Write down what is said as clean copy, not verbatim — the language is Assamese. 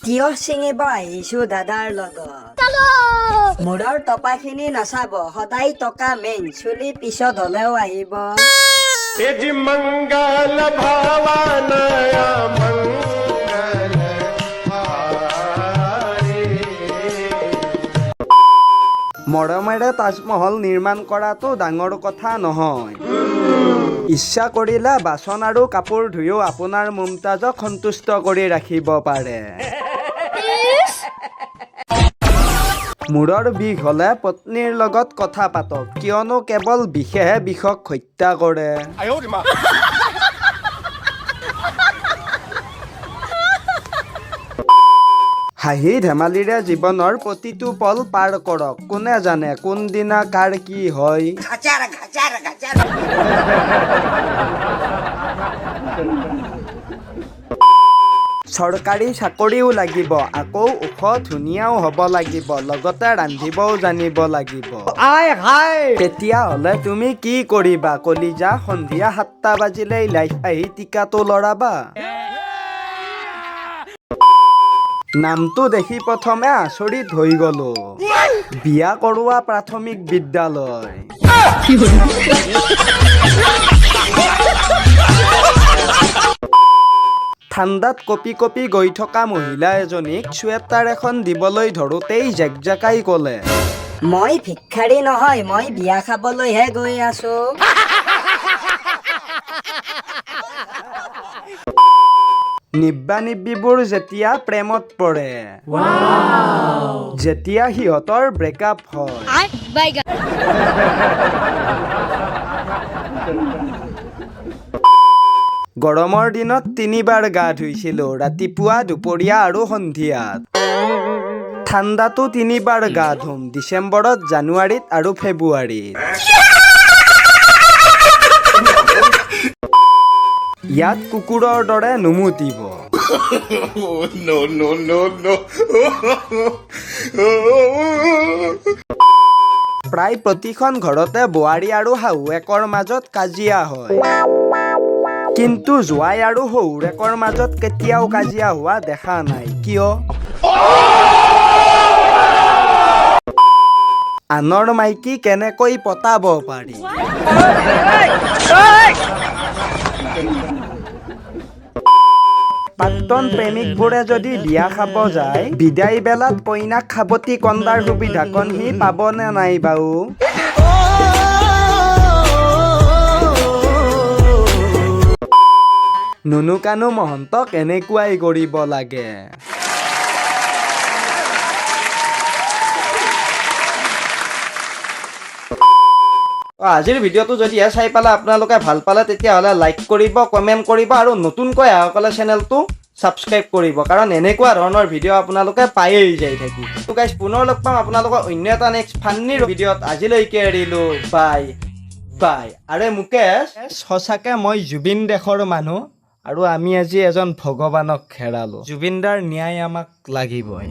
তিয়হ ছিঙিব আহিছো দাদাৰ লগত মূৰৰ টপাখিনি নাচাব সদায় টকা মেইন চুলি পিছত হলেও আহিব মংগল ভাৱানয়া মংগল মৰমেৰে তাজমহল নিৰ্মাণ কৰাটো ডাঙৰ কথা নহয় ইচ্ছা কৰিলে বাচন আৰু কাপোৰ ধুইও আপোনাৰ মুমতাজক সন্তুষ্ট কৰি ৰাখিব পাৰে মূৰৰ বিষ হলে পত্নীৰ লগত কথা পাতক কিয়নো কেৱল বিষেহে বিষক হত্যা কৰে হাঁহি ধেমালিৰে জীৱনৰ প্ৰতিটো পল পাৰ কৰক কোনে জানে কোনদিনা কাৰ কি হয় চৰকাৰী চাকৰিও লাগিব আকৌ ওখ ধুনীয়াও হ'ব লাগিব লগতে ৰান্ধিবও জানিব লাগিব তেতিয়াহ'লে তুমি কি কৰিবা কলিজা সন্ধিয়া 7টা বাজিলেই লাইট আহি টিকাটো লৰাবা নামটো দেখি প্ৰথমে আচৰিত হৈ গলো বিয়া কৰোৱা প্ৰাথমিক বিদ্যালয় ঠাণ্ডাত কপি কপি গৈ থকা মহিলা এজনীক চুৱেটাৰ এখন দিবলৈ ধৰোতেই জেকজেকাই ক'লে মই ভিক্ষাৰী নহয় মই বিয়া খাবলৈহে গৈ আছো নিব্বা নিব্বিবোৰ যেতিয়া প্ৰেমত পৰে যেতিয়া সিহঁতৰ ব্ৰেকআপ হয় গৰমৰ দিনত 3বাৰ গা ধুইছিলো ৰাতিপুৱা দুপৰীয়া আৰু সন্ধিয়াত ঠাণ্ডাতো 3বাৰ গা ধুম ডিচেম্বৰত জানুৱাৰীত আৰু ফেব্ৰুৱাৰীত ইয়াত কুকুৰৰ দৰে নুমুতিব প্ৰায় প্ৰতিখন ঘৰতে বোৱাৰী আৰু শাহুৱেকৰ মাজত কাজিয়া হয় কিন্তু জোৱাই আৰু শহুৰেকৰ মাজত কেতিয়াও কাজিয়া হোৱা দেখা নাই কিয় আনৰ মাইকী কেনেকৈ পতাব পাৰি প্ৰাক্তন প্ৰেমিকবোৰে যদি বিয়া খাব যায় বিদায় বেলাত কইনাক খাবতি কন্দাৰ সুবিধাকণ সি পাবনে নাই বাও নুনুকানু মহন্তক এনেকুৱাই কৰিব লাগে আজিৰ ভিডিঅ'টো যদি চাই পালে আপোনালোকে ভাল পালে তেতিয়াহ'লে লাইক কৰিব কমেণ্ট কৰিব আৰু নতুনকৈ আহকলে চেনেলটো ছাবস্ক্ৰাইব কৰিব কাৰণ এনেকুৱা ধৰণৰ ভিডিঅ' আপোনালোকে পায়েই যাই থাকি তো গাইজ পুনৰ লগ পাম আপোনালোকৰ অন্য এটা নেক্সট ফান্নিৰ ভিডিঅ'ত আজিলৈকে এৰিলোঁ বাই বাই আৰে মুকেশ সঁচাকে মই জুবিন দেশৰ মানুহ আৰু আমি আজি এজন ভগৱানক হেৰালো জুবিনদাৰ ন্যায় আমাক লাগিবই